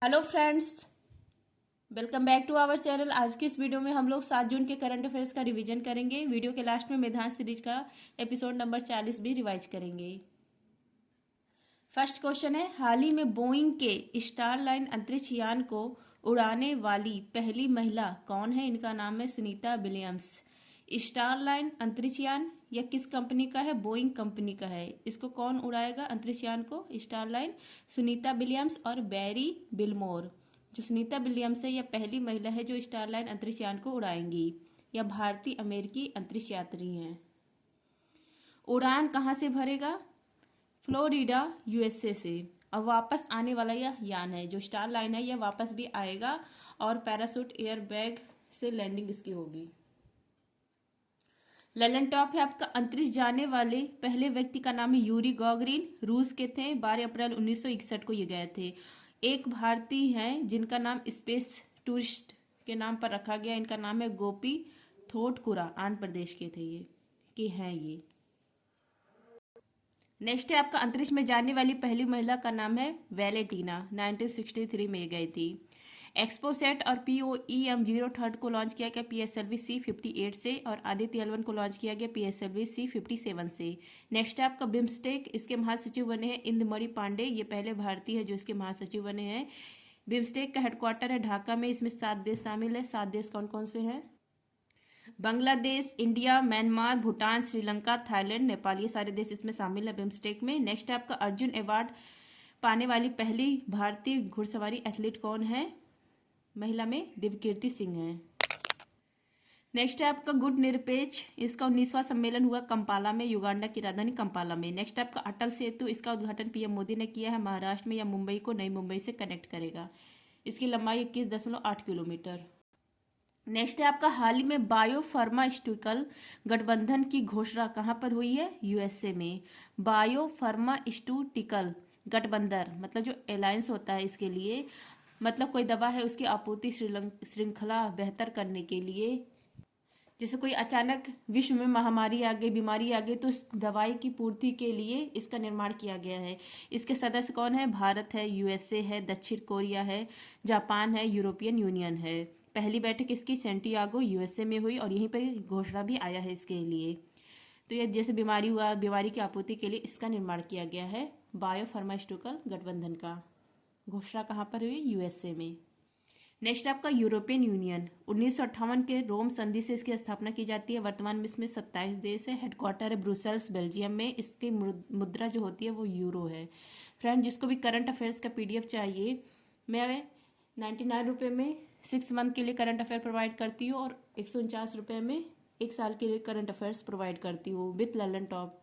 Hello friends, welcome back to our channel. आज की इस वीडियो में हम लोग 7 जून के करंट अफेयर्स का रिवीजन करेंगे। वीडियो के लास्ट में मेधांश सीरीज का एपिसोड नंबर 40 भी रिवाइज करेंगे। फर्स्ट क्वेश्चन है, हाल ही में बोइंग के स्टारलाइन अंतरिक्ष यान को उड़ाने वाली पहली महिला कौन है? इनका नाम है सुनीता विलियम्स। स्टारलाइन अंतरिक्ष यान यह किस कंपनी का है? बोइंग कंपनी का है। इसको कौन उड़ाएगा अंतरिक्ष यान को? स्टारलाइन। सुनीता विलियम्स और बैरी बिलमोर। जो सुनीता विलियम्स है यह पहली महिला है जो स्टारलाइन अंतरिक्ष यान को उड़ाएंगी। यह भारतीय अमेरिकी अंतरिक्ष यात्री हैं। उड़ान कहाँ से भरेगा? फ्लोरिडा यूएसए से। अब वापस आने वाला यह यान है जो स्टार लाइन है, यह वापस भी आएगा और पैरासूट एयर बैग से लैंडिंग इसकी होगी। ललन टॉप है आपका। अंतरिक्ष जाने वाले पहले व्यक्ति का नाम है यूरी गॉगरिन। रूस के थे। 12 अप्रैल 1961 को ये गए थे। एक भारतीय हैं जिनका नाम स्पेस टूरिस्ट के नाम पर रखा गया। इनका नाम है गोपी थोटकुरा। आंध्र प्रदेश के थे ये हैं ये। नेक्स्ट है आपका, अंतरिक्ष में जाने वाली पहली महिला का नाम है वैलेंटीना। 1963 में गई थी। एक्सपोसेट और POEM03 को लॉन्च किया गया PSLV C58 से और आदित्य L1 को लॉन्च किया गया PSLV C57 से। नेक्स्ट है आपका बिम्स्टेक। इसके महासचिव बने हैं इंदमणि पांडे। ये पहले भारतीय है जो इसके महासचिव बने हैं। बिम्स्टेक का हेडक्वार्टर है ढाका में। इसमें 7 देश शामिल है। 7 देश कौन कौन से हैं? Bangladesh, India, Myanmar, Bhutan, Sri Lanka, Thailand, Nepal, ये सारे देश इसमें शामिल है बिम्स्टेक में। नेक्स्ट है आपका, अर्जुन अवार्ड पाने वाली पहली भारतीय घुड़सवारी एथलीट कौन है? महिला में दिव्यकीर्ति सिंह है। नेक्स्ट है आपका गुड निरपेक्ष। इसका 19वां सम्मेलन हुआ कंपाला में, युगांडा की राजधानी कंपाला में। नेक्स्ट है आपका अटल सेतु। इसका उद्घाटन PM मोदी ने किया है। महाराष्ट्र में या मुंबई को नई मुंबई से कनेक्ट करेगा। इसकी लंबाई 21.8 किलोमीटर। नेक्स्ट है आपका, हाल ही में बायो फार्मास्यूटिकल गठबंधन की घोषणा कहां पर हुई है? USA में। बायो फार्मास्यूटिकल गठबंधन मतलब जो अलायंस होता है इसके लिए, मतलब कोई दवा है उसकी आपूर्ति श्रृंखला बेहतर करने के लिए। जैसे कोई अचानक विश्व में महामारी आ गई, बीमारी आ गई, तो उस दवाई की पूर्ति के लिए इसका निर्माण किया गया है। इसके सदस्य कौन है? भारत है, USA है, दक्षिण कोरिया है, जापान है, यूरोपियन यूनियन है। पहली बैठक इसकी सैंटियागो USA में हुई और यहीं पर घोषणा भी आया है इसके लिए। तो ये जैसे बीमारी हुआ, बीमारी की आपूर्ति के लिए इसका निर्माण किया गया है। बायो फार्मास्यूटिकल गठबंधन का घोषणा कहाँ पर हुई? USA में। नेक्स्ट आपका यूरोपियन यूनियन। 1958 के रोम संधि से इसकी स्थापना की जाती है। वर्तमान में इसमें 27 देश है। हेडक्वार्टर है ब्रुसेल्स बेल्जियम में। इसकी मुद्रा जो होती है वो यूरो है। फ्रेंड, जिसको भी करंट अफेयर्स का PDF चाहिए, मैं 99 रुपये में 6 मंथ के लिए करंट अफेयर प्रोवाइड करती हूँ और 149 रुपये में 1 साल के लिए करंट अफेयर्स प्रोवाइड करती हूँ विथ ललन टॉप।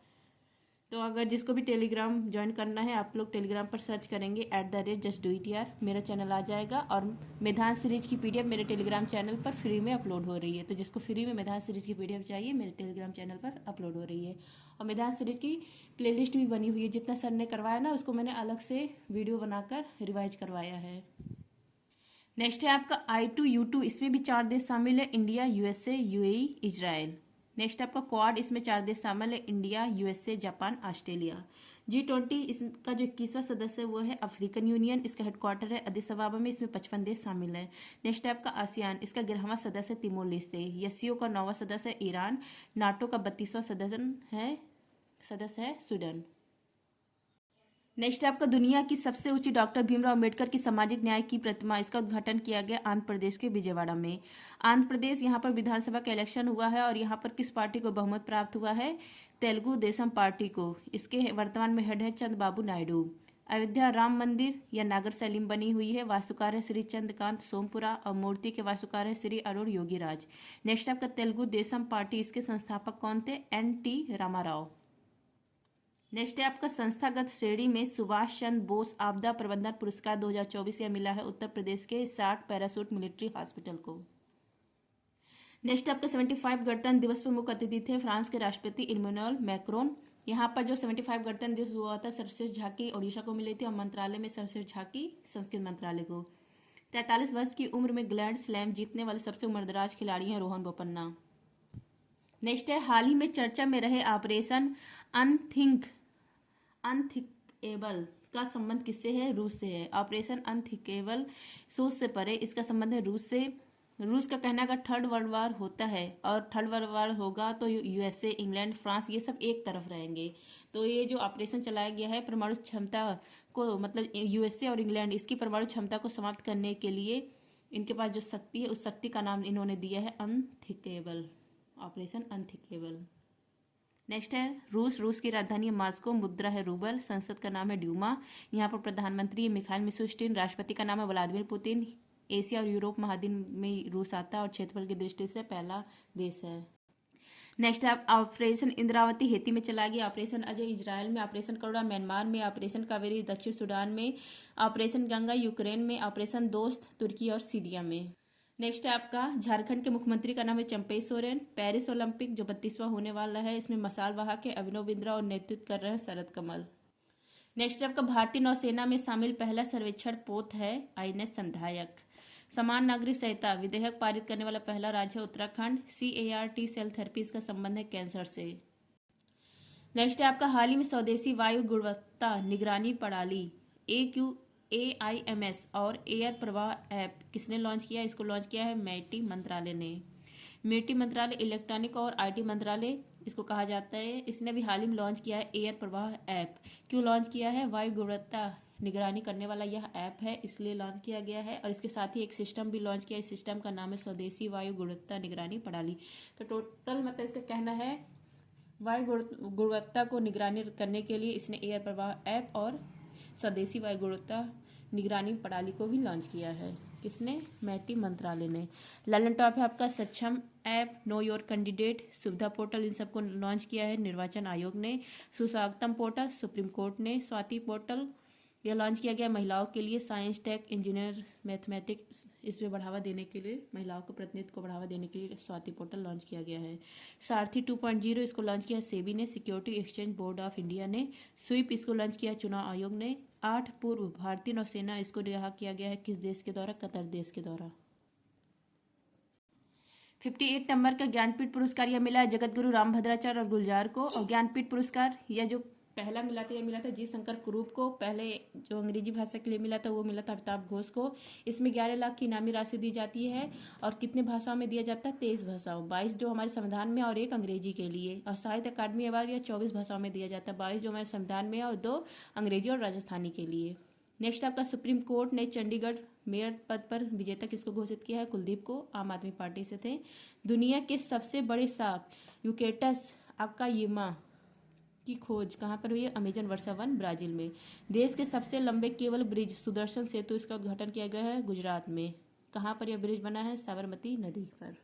तो अगर जिसको भी टेलीग्राम ज्वाइन करना है, आप लोग टेलीग्राम पर सर्च करेंगे @justdoityar, मेरा चैनल आ जाएगा। और मेधांश सीरीज की PDF मेरे टेलीग्राम चैनल पर फ्री में अपलोड हो रही है। तो जिसको फ्री में मेधांश सीरीज की PDF चाहिए, मेरे टेलीग्राम चैनल पर अपलोड हो रही है। और मेधांश सीरीज की प्लेलिस्ट भी बनी हुई है। जितना सर ने करवाया ना, उसको मैंने अलग से वीडियो बनाकर रिवाइज करवाया है। नेक्स्ट है आपका I2U2। इसमें भी 4 देश शामिल है, India, USA, UAE, Israel. Next आपका क्वाड। इसमें 4 देश शामिल है, India, USA, Japan, Australia. G20 इसका जो 21वां सदस्य है वो है अफ्रीकन यूनियन। इसका हेडक्वार्टर है अदिस अबाबा में। इसमें 55 देश शामिल है। नेक्स्ट है आपका आसियान। इसका 11वां सदस्य तिमोर लेस्ते। SCO का 9वां सदस्य है ईरान। नाटो का 32वां सदस्य है स्वीडन। नेक्स्ट है आपका, दुनिया की सबसे ऊंची डॉक्टर भीमराव अम्बेडकर की सामाजिक न्याय की प्रतिमा। इसका उद्घाटन किया गया आंध्र प्रदेश के विजयवाड़ा में। आंध्र प्रदेश, यहाँ पर विधानसभा का इलेक्शन हुआ है और यहाँ पर किस पार्टी को बहुमत प्राप्त हुआ है? तेलुगु देशम पार्टी को। इसके वर्तमान में हेड है चंद्रबाबू नायडू। अयोध्या राम मंदिर या नागर सलीम बनी हुई है। वास्तुकार है श्री चंद्रकांत सोमपुरा और मूर्ति के वास्तुकार है श्री अरुण योगीराज। नेक्स्ट आपका, तेलुगु देशम पार्टी, इसके संस्थापक कौन थे? NT रामाराव। नेक्स्ट है आपका, संस्थागत श्रेणी में सुभाष चंद्र बोस आपदा प्रबंधन पुरस्कार 2024 यह मिला है उत्तर प्रदेश के 60 पैरासूट मिलिट्री हॉस्पिटल को। नेक्स्ट आपका 75 गणतंत्र दिवस पर मुख्य अतिथि थे फ्रांस के राष्ट्रपति इमैनुअल मैक्रोन। यहाँ पर जो 75 गणतंत्र दिवस हुआ था, सर्वश्रेष्ठ झांकी ओडिशा को मिली थी और मंत्रालय में सर्वश्रेष्ठ झांकी संस्कृत मंत्रालय को। 43 वर्ष की उम्र में ग्रैंड स्लैम जीतने वाले सबसे उम्रदराज खिलाड़ी हैं रोहन बोपन्ना। नेक्स्ट है, हाल ही में चर्चा में रहे ऑपरेशन अनथिंकेबल का संबंध किससे है? रूस से है। ऑपरेशन अनथिंकेबल, सोच से परे, इसका संबंध है रूस से। रूस का कहना है अगर थर्ड वर्ल्ड वार होता है और थर्ड वर्ल्ड वार होगा तो यूएसए, इंग्लैंड, फ्रांस ये सब एक तरफ रहेंगे। तो ये जो ऑपरेशन चलाया गया है परमाणु क्षमता को, मतलब यूएसए और इंग्लैंड, इसकी परमाणु क्षमता को समाप्त करने के लिए इनके पास जो शक्ति है उस शक्ति का नाम इन्होंने दिया है अनथिंकेबल, ऑपरेशन अनथिंकेबल। नेक्स्ट है रूस। रूस की राजधानी है मॉस्को, मुद्रा है रूबल, संसद का नाम है ड्यूमा, यहाँ पर प्रधानमंत्री है मिखाइल मिशुस्टिन, राष्ट्रपति का नाम है व्लादिमीर पुतिन। एशिया और यूरोप महाद्वीप में रूस आता है और क्षेत्रफल की दृष्टि से पहला देश है। नेक्स्ट है ऑपरेशन इंद्रावती हेती में चला गया, ऑपरेशन अजय इजराइल में, ऑपरेशन करुणा म्यांमार में, ऑपरेशन कावेरी दक्षिण सूडान में, ऑपरेशन गंगा यूक्रेन में, ऑपरेशन दोस्त तुर्की और सीरिया में। नेक्स्ट है आपका झारखंड के मुख्यमंत्री का नाम है चंपई सोरेन। पेरिस ओलंपिक जो 32वां होने वाला है इसमें मसाल वाहक है अभिनव बिंद्रा और नेतृत्व कर रहे हैं शरद कमल। नेक्स्ट आपका भारतीय नौसेना में शामिल पहला सर्वेक्षण पोत है आईएनएस संधायक। समान नागरिक संहिता विधेयक पारित करने वाला पहला राज्य है उत्तराखंड। CAR-T सेल थेरेपी, इसका संबंध है कैंसर से। नेक्स्ट है आपका हाल ही में स्वदेशी वायु गुणवत्ता निगरानी प्रणाली AQAIMS और एयर प्रवाह ऐप किसने लॉन्च किया? इसको लॉन्च किया है मेटी मंत्रालय ने। मेटी मंत्रालय इलेक्ट्रॉनिक और IT मंत्रालय इसको कहा जाता है। इसने भी हाल ही में लॉन्च किया है एयर प्रवाह ऐप। क्यों लॉन्च किया है? वायु गुणवत्ता निगरानी करने वाला यह ऐप है इसलिए लॉन्च किया गया है। और इसके साथ ही एक सिस्टम भी लॉन्च किया, इस सिस्टम का नाम है स्वदेशी वायु गुणवत्ता निगरानी प्रणाली। तो टोटल मतलब इसका कहना है वायु गुणवत्ता को निगरानी करने के लिए इसने एयर प्रवाह ऐप और स्वदेशी वायु गुणवत्ता निगरानी प्रणाली को भी लॉन्च किया है। किसने? मेटी मंत्रालय ने। ललन टॉप है आपका सक्षम ऐप, नो योर कैंडिडेट, सुविधा पोर्टल, इन सबको लॉन्च किया है निर्वाचन आयोग ने। सुस्वागतम पोर्टल सुप्रीम कोर्ट ने। स्वाति पोर्टल यह लॉन्च किया गया महिलाओं के लिए, साइंस, टेक, इंजीनियर, मैथमेटिक्स इसमें बढ़ावा देने के लिए, महिलाओं के प्रतिनिधित्व को बढ़ावा देने के लिए स्वाति पोर्टल लॉन्च किया गया है। सारथी 2.0 इसको लॉन्च किया सेबी ने, security exchange board of India ने। स्वीप इसको लॉन्च किया चुनाव आयोग ने। 8 पूर्व भारतीय नौसेना इसको रिहा किया गया है किस देश के द्वारा? कतर देश के द्वारा। 58 नंबर का ज्ञानपीठ पुरस्कार यह मिला है जगतगुरु रामभद्राचार्य और गुलजार को। और ज्ञानपीठ पुरस्कार यह जो पहला मिला था, यह मिला था जी शंकर कुरूप को। पहले जो अंग्रेजी भाषा के लिए मिला था वो मिला था अमिताभ घोष को। इसमें 11 लाख की इनामी राशि दी जाती है। और कितने भाषाओं में दिया जाता है? 23 भाषाओं, 22 जो हमारे संविधान में और 1 अंग्रेजी के लिए। और साहित्य अकादमी अवार्ड यह 24 भाषाओं में दिया जाता है, 22 जो हमारे संविधान में और 2 अंग्रेजी और राजस्थानी के लिए। नेक्स्ट आपका सुप्रीम कोर्ट ने चंडीगढ़ मेयर पद पर विजेता किसको घोषित किया है? कुलदीप को, आम आदमी पार्टी से थे। दुनिया के सबसे बड़े सांप यूकेटस अकायिमा की खोज कहाँ पर हुई है? अमेजन वर्षा वन ब्राजील में। देश के सबसे लंबे केबल ब्रिज सुदर्शन सेतु इसका उद्घाटन किया गया है गुजरात में। कहाँ पर यह ब्रिज बना है? साबरमती नदी पर।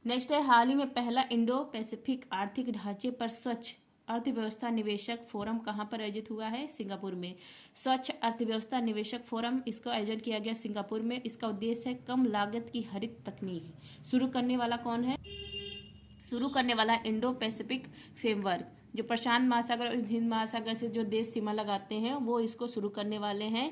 नेक्स्ट है हाल ही में पहला इंडो पैसिफिक आर्थिक ढांचे पर स्वच्छ अर्थव्यवस्था निवेशक फोरम कहाँ पर आयोजित हुआ है? सिंगापुर में। स्वच्छ अर्थव्यवस्था निवेशक फोरम इसका आयोजन किया गया सिंगापुर में। इसका उद्देश्य है कम लागत की हरित तकनीक। शुरू करने वाला कौन है? शुरू करने वाला इंडो पैसिफिक फ्रेमवर्क, जो प्रशांत महासागर और हिंद महासागर से जो देश सीमा लगाते हैं वो इसको शुरू करने वाले हैं।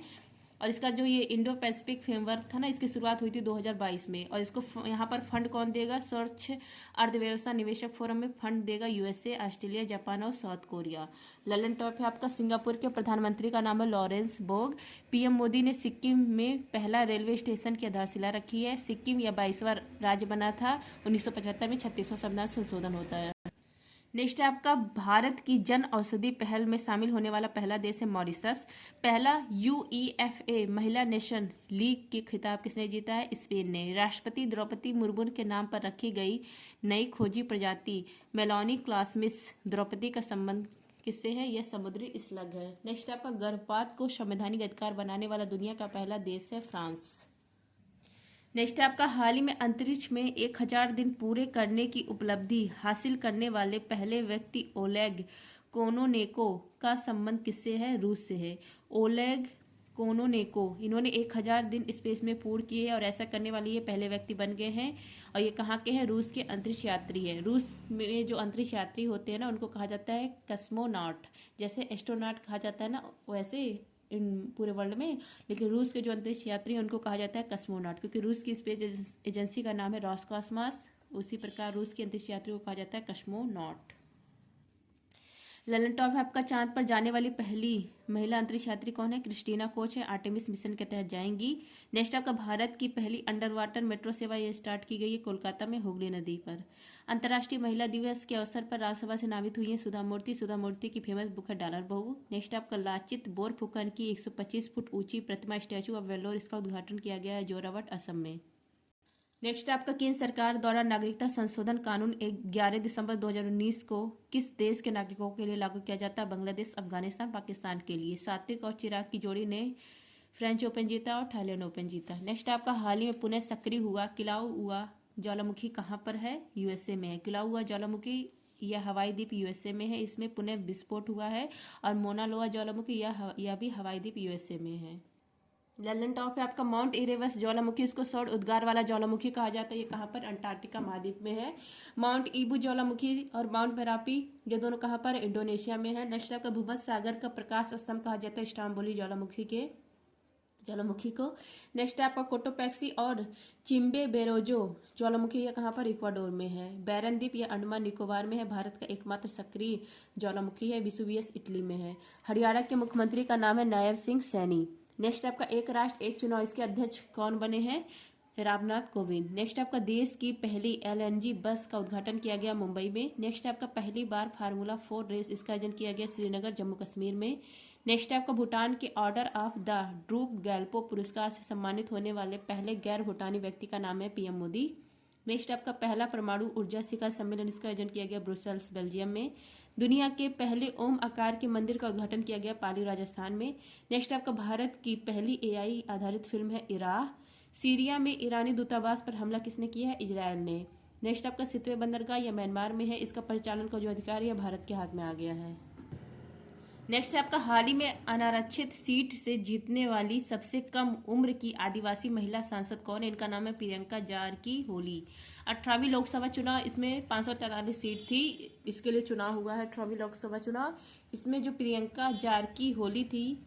और इसका जो ये इंडो पैसिफिक फ्रेमवर्क था ना, इसकी शुरुआत हुई थी 2022 में। और इसको यहाँ पर फंड कौन देगा? स्वच्छ अर्थव्यवस्था निवेशक फोरम में फंड देगा यूएसए, ऑस्ट्रेलिया, जापान और साउथ कोरिया। ललन टॉप है आपका सिंगापुर के प्रधानमंत्री का नाम है लॉरेंस बोग। पीएम मोदी ने सिक्किम में पहला रेलवे स्टेशन की आधारशिला रखी है। सिक्किम यह 22वां राज्य बना था। 1975 में 36वां संविधान संशोधन होता है। नेक्स्ट है आपका भारत की जन औषधि पहल में शामिल होने वाला पहला देश है मॉरिशस। पहला UEFA महिला नेशन लीग के खिताब किसने जीता है? स्पेन ने। राष्ट्रपति द्रौपदी मुर्मू के नाम पर रखी गई नई खोजी प्रजाति मेलोनी क्लासमिस द्रौपदी का संबंध किससे है? यह समुद्री स्लग है। नेक्स्ट आपका गर्भपात को संवैधानिक अधिकार बनाने वाला दुनिया का पहला देश है फ्रांस। नेक्स्ट है आपका हाल ही में अंतरिक्ष में 1000 दिन पूरे करने की उपलब्धि हासिल करने वाले पहले व्यक्ति ओलेग कोनोनेको का संबंध किससे है? रूस से है। ओलेग कोनोनेको इन्होंने 1000 दिन स्पेस में पूर्ण किए और ऐसा करने वाले ये पहले व्यक्ति बन गए हैं। और ये कहाँ के हैं? रूस के अंतरिक्ष यात्री हैं। रूस में जो अंतरिक्ष यात्री होते हैं ना उनको कहा जाता है कस्मोनॉट। जैसे एस्ट्रोनॉट कहा जाता है ना वैसे इन पूरे वर्ल्ड में, लेकिन रूस के जो अंतरिक्ष यात्री हैं उनको कहा जाता है कस्मोनॉट, क्योंकि रूस की स्पेस एजेंसी का नाम है रॉसकॉस्मॉस। उसी प्रकार रूस के अंतरिक्ष यात्री को कहा जाता है कस्मोनॉट। ललन टॉप है आपका, चांद पर जाने वाली पहली महिला अंतरिक्ष यात्री कौन है? क्रिस्टीना कोच है, आर्टेमिस मिशन के तहत जाएंगी। नेक्स्ट आपका, भारत की पहली अंडर वाटर मेट्रो सेवा ये स्टार्ट की गई है कोलकाता में हुगली नदी पर। अंतर्राष्ट्रीय महिला दिवस के अवसर पर राज्यसभा से नामित हुई है सुधा मूर्ति। सुधा मूर्ति की फेमस बुक है डॉलर बहू। नेक्स्ट आपका, लाचित बोरफुकन की 125 फुट ऊंची प्रतिमा स्टैचू ऑफ वेल्लोर, इसका उद्घाटन किया गया है जोरावट असम में। नेक्स्ट आपका, केंद्र सरकार द्वारा नागरिकता संशोधन कानून 11 दिसंबर 2019 को किस देश के नागरिकों के लिए लागू किया जाता है? बांग्लादेश, अफगानिस्तान, पाकिस्तान के लिए। सात्विक और चिराग की जोड़ी ने फ्रेंच ओपन जीता और थाईलैंड ओपन जीता। नेक्स्ट आपका, हाल ही में पुनः सक्रिय हुआ किलाउआ ज्वालामुखी कहाँ पर है? यूएसए में है। किलाउआ ज्वालामुखी यह हवाई द्वीप यूएसए में है, इसमें पुनः विस्फोट हुआ है। और मोनालोआ ज्वालामुखी यह भी हवाई द्वीप यूएसए में है। ललन टॉप है आपका, माउंट इरेबस ज्वालामुखी, इसको सौर उद्गार वाला ज्वालामुखी कहा जाता है। ये कहाँ पर? अंटार्कटिका महाद्वीप में है। माउंट ईबू ज्वालामुखी और माउंट मेरापी ये दोनों कहाँ पर? इंडोनेशिया में है। नेक्स्ट आपका, भूमध्य सागर का प्रकाश स्तंभ कहा जाता है स्टाम्बोली ज्वालामुखी को। नेक्स्ट आपका, कोटोपैक्सी और चिम्बे बेरोजो ज्वालामुखी ये कहाँ पर? इक्वाडोर में है। बैरन द्वीप यह अंडमान निकोबार में है। भारत का एकमात्र सक्रिय ज्वालामुखी है। विसुवियस इटली में है। हरियाणा के मुख्यमंत्री का नाम है नायब सिंह सैनी। नेक्स्ट आपका, एक राष्ट्र एक चुनाव, इसके अध्यक्ष कौन बने हैं? रामनाथ कोविंद। नेक्स्ट आपका, देश की पहली एलएनजी बस का उद्घाटन किया गया मुंबई में। नेक्स्ट आपका, पहली बार फार्मूला 4 रेस इसका आयोजन किया गया श्रीनगर जम्मू कश्मीर में। नेक्स्ट आपका, भूटान के order of the drupe Gyalpo पुरस्कार से सम्मानित होने वाले पहले गैर भूटानी व्यक्ति का नाम है पीएम मोदी। नेक्स्ट आपका, पहला परमाणु ऊर्जा शिखर सम्मेलन इसका आयोजन किया गया ब्रुसेल्स बेल्जियम में। दुनिया के पहले ओम आकार के मंदिर का उद्घाटन किया गया पाली राजस्थान में। नेक्स्ट आपका, भारत की पहली एआई आधारित फिल्म है इराह। सीरिया में ईरानी दूतावास पर हमला किसने किया है? इजरायल ने। नेक्स्ट आपका, सितवे बंदरगाह यह म्यांमार में है, इसका परिचालन का जो अधिकार है भारत के हाथ में आ गया है। नेक्स्ट आपका, हाल ही में अनारक्षित सीट से जीतने वाली सबसे कम उम्र की आदिवासी महिला सांसद कौन है? इनका नाम है प्रियंका जारकी होली। 18वीं लोकसभा चुनाव, इसमें 543 सीट थी, इसके लिए चुनाव हुआ है 18वीं लोकसभा चुनाव। इसमें जो प्रियंका जारकी होली थी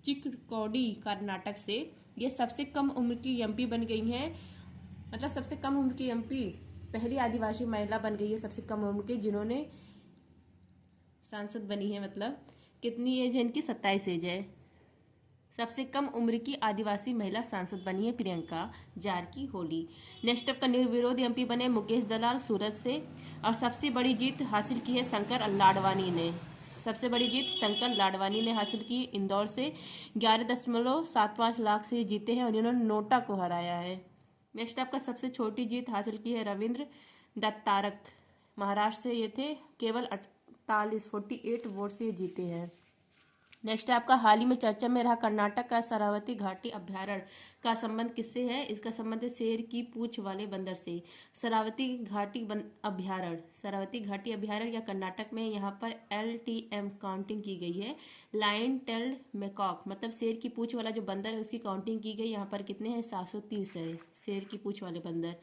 चिक्कोडी कर्नाटक से, ये सबसे कम उम्र की एमपी बन गई हैं। मतलब सबसे कम उम्र की एमपी पहली आदिवासी महिला बन गई है सबसे कम उम्र की जिन्होंने सांसद बनी है। मतलब कितनी एज है इनकी? 27 एज है। सबसे कम उम्र की आदिवासी महिला सांसद बनी है प्रियंका जारकी होली। नेक्स्ट अप का, निर्विरोध एमपी बने मुकेश दलाल सूरत से। और सबसे बड़ी जीत हासिल की है शंकर लाडवानी ने। सबसे बड़ी जीत शंकर लाडवानी ने हासिल की इंदौर से। 11.75 लाख से जीते हैं और इन्होंने नोटा को हराया है। नेक्स्ट आपका, सबसे छोटी जीत हासिल की है रविंद्र दत्तारक, महाराष्ट्र से ये थे, केवल 48 वोट से जीते हैं। नेक्स्ट आपका, हाल ही में चर्चा में रहा कर्नाटक का शरावती घाटी अभ्यारण्य का संबंध किससे है? इसका संबंध है शेर की पूंछ वाले बंदर से। शरावती घाटी अभ्यारण्य या कर्नाटक में, यहाँ पर LTM काउंटिंग की गई है। लाइन टेल्ड मैकॉक मतलब शेर की पूंछ वाला जो बंदर है उसकी काउंटिंग की गई। यहाँ पर कितने हैं? 730 है शेर की पूंछ वाले बंदर।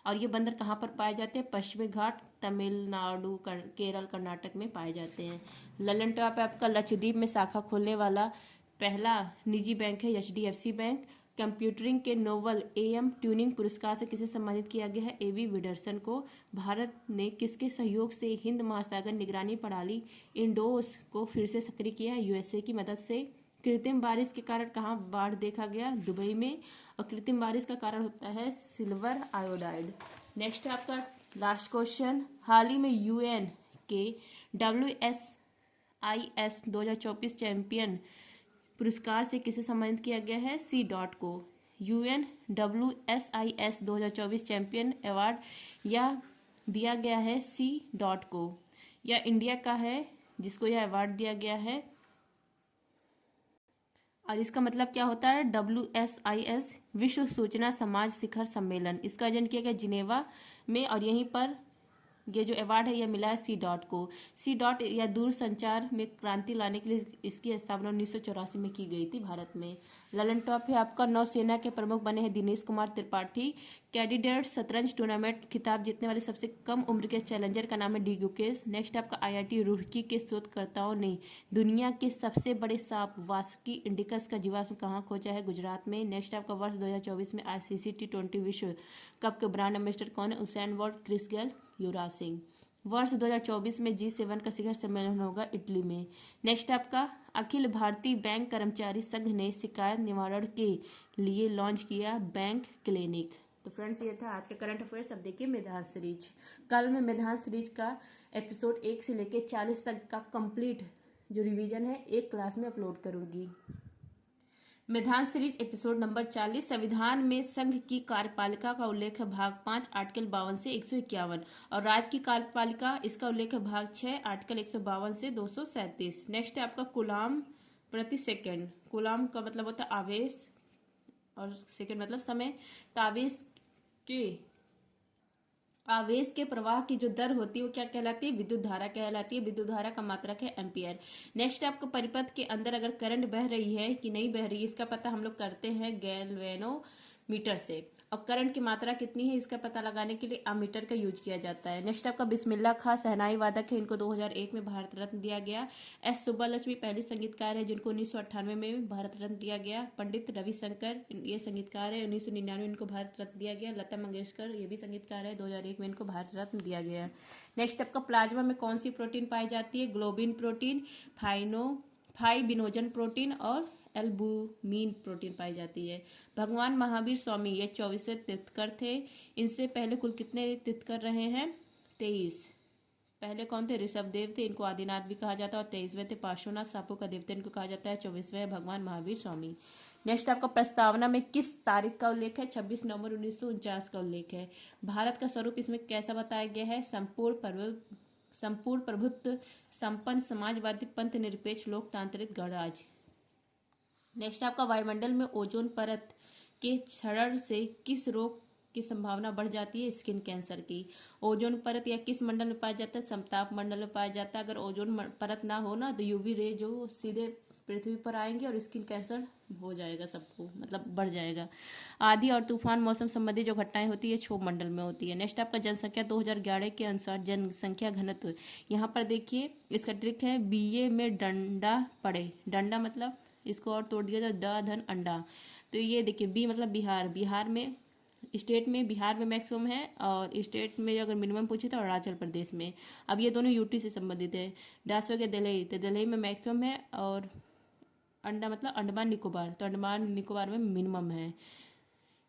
और ये बंदर कहाँ पर पाए जाते हैं? पश्चिमी घाट, तमिलनाडु, केरल, कर्नाटक में पाए जाते हैं। ललन टॉप आपका, लक्षद्वीप में शाखा खोलने वाला पहला निजी बैंक है HDFC बैंक। कंप्यूटरिंग के नोबल AM ट्यूनिंग पुरस्कार से किसे सम्मानित किया गया है? AV विडरसन को। भारत ने किसके सहयोग से हिंद महासागर निगरानी प्रणाली इंडोस को फिर से सक्रिय किया है? USA की मदद से। कृत्रिम बारिश के कारण कहाँ बाढ़ देखा गया? दुबई में। और कृत्रिम बारिश का कारण होता है सिल्वर आयोडाइड। नेक्स्ट आपका लास्ट क्वेश्चन, हाल ही में UN के WSIS 2024 चैंपियन पुरस्कार से किसे सम्मानित किया गया है? C. को। UN WSIS 2024 चैंपियन अवार्ड यह दिया गया है C. को। यह इंडिया का है जिसको यह अवार्ड दिया गया है। और इसका मतलब क्या होता है? WSIS विश्व सूचना समाज शिखर सम्मेलन, इसका आयोजन किया गया जिनेवा में। और यहीं पर ये जो अवार्ड है यह मिला है C. को। C. या दूर संचार में क्रांति लाने के लिए इसकी स्थापना 1984 में की गई थी भारत में। ललन टॉप है आपका, नौसेना के प्रमुख बने हैं दिनेश कुमार त्रिपाठी। कैंडिडेट शतरंज टूर्नामेंट खिताब जीतने वाले सबसे कम उम्र के चैलेंजर का नाम है डी गुकेश। नेक्स्ट आपका, IIT रुड़की के शोधकर्ताओं ने दुनिया के सबसे बड़े सांप वासुकी इंडिकस का जीवाश्म कहाँ खोजा है? गुजरात में। नेक्स्ट आपका, वर्ष 2024 में ICC T20 विश्व कप के ब्रांड एम्बेसडर कौन है? Usain bolt, Chris Gayle, Yuvraj Singh. वर्ष 2024 में G7 का शिखर सम्मेलन होगा इटली में। नेक्स्ट आपका अखिल भारतीय बैंक कर्मचारी संघ ने शिकायत निवारण के लिए लॉन्च किया बैंक क्लिनिक। तो फ्रेंड्स ये था आज का करंट अफेयर्स। अब देखिए मैदान सीरीज। कल मैं मैदान सीरीज का एपिसोड 1 से लेके 40 तक का कंप्लीट जो रिवीजन है एक क्लास में अपलोड करूंगी। मैदान सीरीज एपिसोड नंबर 40, संविधान में संघ की कार्यपालिका का उल्लेख है भाग 5 आर्टिकल 52 से 151 और राज्य की कार्यपालिका इसका उल्लेख है भाग 6 आर्टिकल 152 से 237। नेक्स्ट है आपका कूलाम प्रति सेकंड। कूलाम का मतलब होता है आवेश और सेकंड मतलब समय। तो आवेश के प्रवाह की जो दर होती है वो क्या कहलाती है? विद्युत धारा कहलाती है। विद्युत धारा का मात्रक है एम्पियर। नेक्स्ट आपको परिपथ के अंदर अगर करंट बह रही है कि नहीं बह रही है इसका पता हम लोग करते हैं गैल्वेनोमीटर से, और करंट की मात्रा कितनी है इसका पता लगाने के लिए अमीटर का यूज किया जाता है। नेक्स्ट आपका बिस्मिल्लाह खां शहनाई वादक है, इनको 2001 में भारत रत्न दिया गया। एस सुब्बालक्ष्मी पहली संगीतकार है जिनको 1998 में भारत रत्न दिया गया। पंडित रविशंकर ये संगीतकार है, 1999 में इनको भारत रत्न दिया गया। लता मंगेशकर ये भी संगीतकार है, 2001 में इनको भारत रत्न दिया गया। नेक्स्ट आपका प्लाज्मा में कौन सी प्रोटीन पाई जाती है? ग्लोबिन प्रोटीन, फाइबिनोजन प्रोटीन और एल्बुमिन प्रोटीन पाई जाती है। भगवान महावीर स्वामी ये 24वें तीर्थकर थे। इनसे पहले कुल कितने तीर्थकर रहे हैं? 23। पहले कौन थे? ऋषभदेव थे, इनको आदिनाथ भी कहा जाता है। और 23वें थे पार्श्वनाथ, सापों का देवता इनको कहा जाता है। 24वें भगवान महावीर स्वामी। नेक्स्ट आपका प्रस्तावना में किस तारीख का उल्लेख है? 26 नवंबर 1949 का उल्लेख है। भारत का स्वरूप इसमें कैसा बताया गया है? संपूर्ण प्रभुत्व, संपन्न, समाजवादी, पंथ निरपेक्ष, लोकतांत्रिक, गणराज्य। नेक्स्ट आपका वायुमंडल में ओजोन परत के क्षरण से किस रोग की संभावना बढ़ जाती है? स्किन कैंसर की। ओजोन परत या किस मंडल में पाया जाता है? समताप मंडल में पाया जाता है। अगर ओजोन परत ना हो ना तो यूवी रे जो सीधे पृथ्वी पर आएंगे और स्किन कैंसर हो जाएगा सबको, मतलब बढ़ जाएगा। आंधी और तूफान मौसम संबंधी जो घटनाएं होती है क्षोभ मंडल में होती है। नेक्स्ट आपका जनसंख्या 2011 के अनुसार जनसंख्या घनत्व। यहाँ पर देखिए इसका ट्रिक है बीए में डंडा पड़े। डंडा मतलब इसको और तोड़ दिया तो ड धन अंडा। तो ये देखिए बी मतलब बिहार। बिहार में स्टेट में बिहार में मैक्सिमम है और स्टेट में अगर मिनिमम पूछे तो अरुणाचल प्रदेश में। अब ये दोनों यूटी से संबंधित है। डास हो गया दिल्ली, तो दिल्ली में मैक्सिमम है और अंडा मतलब अंडमान निकोबार, तो अंडमान निकोबार में मिनिमम है।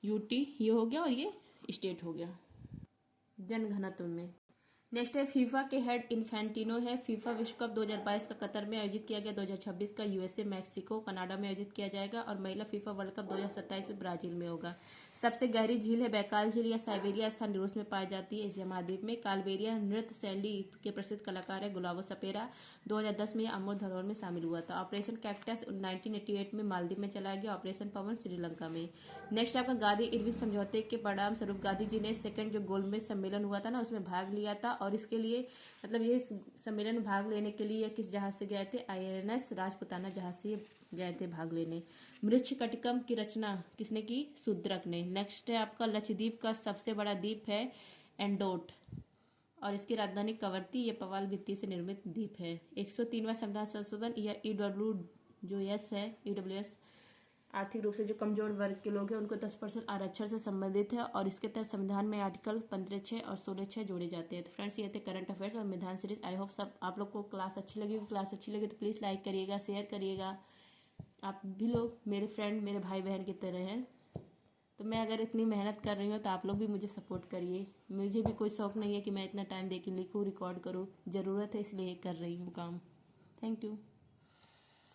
यूटी ये हो गया और ये स्टेट हो गया जनघनत्व में। नेक्स्ट है फीफा के हेड इन्फेंटिनो है। फीफा विश्व कप 2022 का कतर में आयोजित किया गया। 2026 का यूएसए, मैक्सिको, कनाडा में आयोजित किया जाएगा और महिला फीफा वर्ल्ड कप 2027 में ब्राजील में होगा। सबसे गहरी झील है बैकाल झील या साइबेरिया, स्थान रूस में पाई जाती है एशिया महाद्वीप में। कालबेरिया नृत्य शैली के प्रसिद्ध कलाकार है गुलाबो सपेरा। 2010 में अमूर्त धरोहर में शामिल हुआ था। ऑपरेशन कैक्टस 1988 में मालदीव में चलाया गया। ऑपरेशन पवन श्रीलंका में। नेक्स्ट आपका गांधी इरविन समझौते के परिणाम स्वरूप गांधी जी ने सेकंड जो गोलमेज सम्मेलन हुआ था ना उसमें भाग लिया था, और इसके लिए मतलब ये सम्मेलन में भाग लेने के लिए किस जहाज से गए थे? INS राजपुताना जहाज से गए थे भाग लेने। मृच्छ कटिकम की रचना किसने की? शूद्रक ने। नेक्स्ट है आपका लक्षद्वीप का सबसे बड़ा द्वीप है एंडोट और इसकी राजधानी कवरत्ती। ये पवाल भित्ति से निर्मित द्वीप है। 103वां संविधान संशोधन या EWS है। EWS आर्थिक रूप से जो कमजोर वर्ग के लोग हैं उनको 10% आरक्षण से संबंधित है और इसके तहत संविधान में आर्टिकल 15(6) और 16(6) जोड़े जाते हैं। तो फ्रेंड्स ये थे करंट अफेयर्स और मैदान सीरीज। आई होप सब आप लोग को क्लास अच्छी लगी होगी। क्लास अच्छी लगी तो प्लीज़ लाइक करिएगा, शेयर करिएगा। आप भी लोग मेरे फ्रेंड मेरे भाई बहन की तरह हैं, तो मैं अगर इतनी मेहनत कर रही हूँ तो आप लोग भी मुझे सपोर्ट करिए। मुझे भी कोई शौक नहीं है कि मैं इतना टाइम दे के लिखूँ, रिकॉर्ड करूँ। ज़रूरत है इसलिए कर रही हूँ काम। Thank you.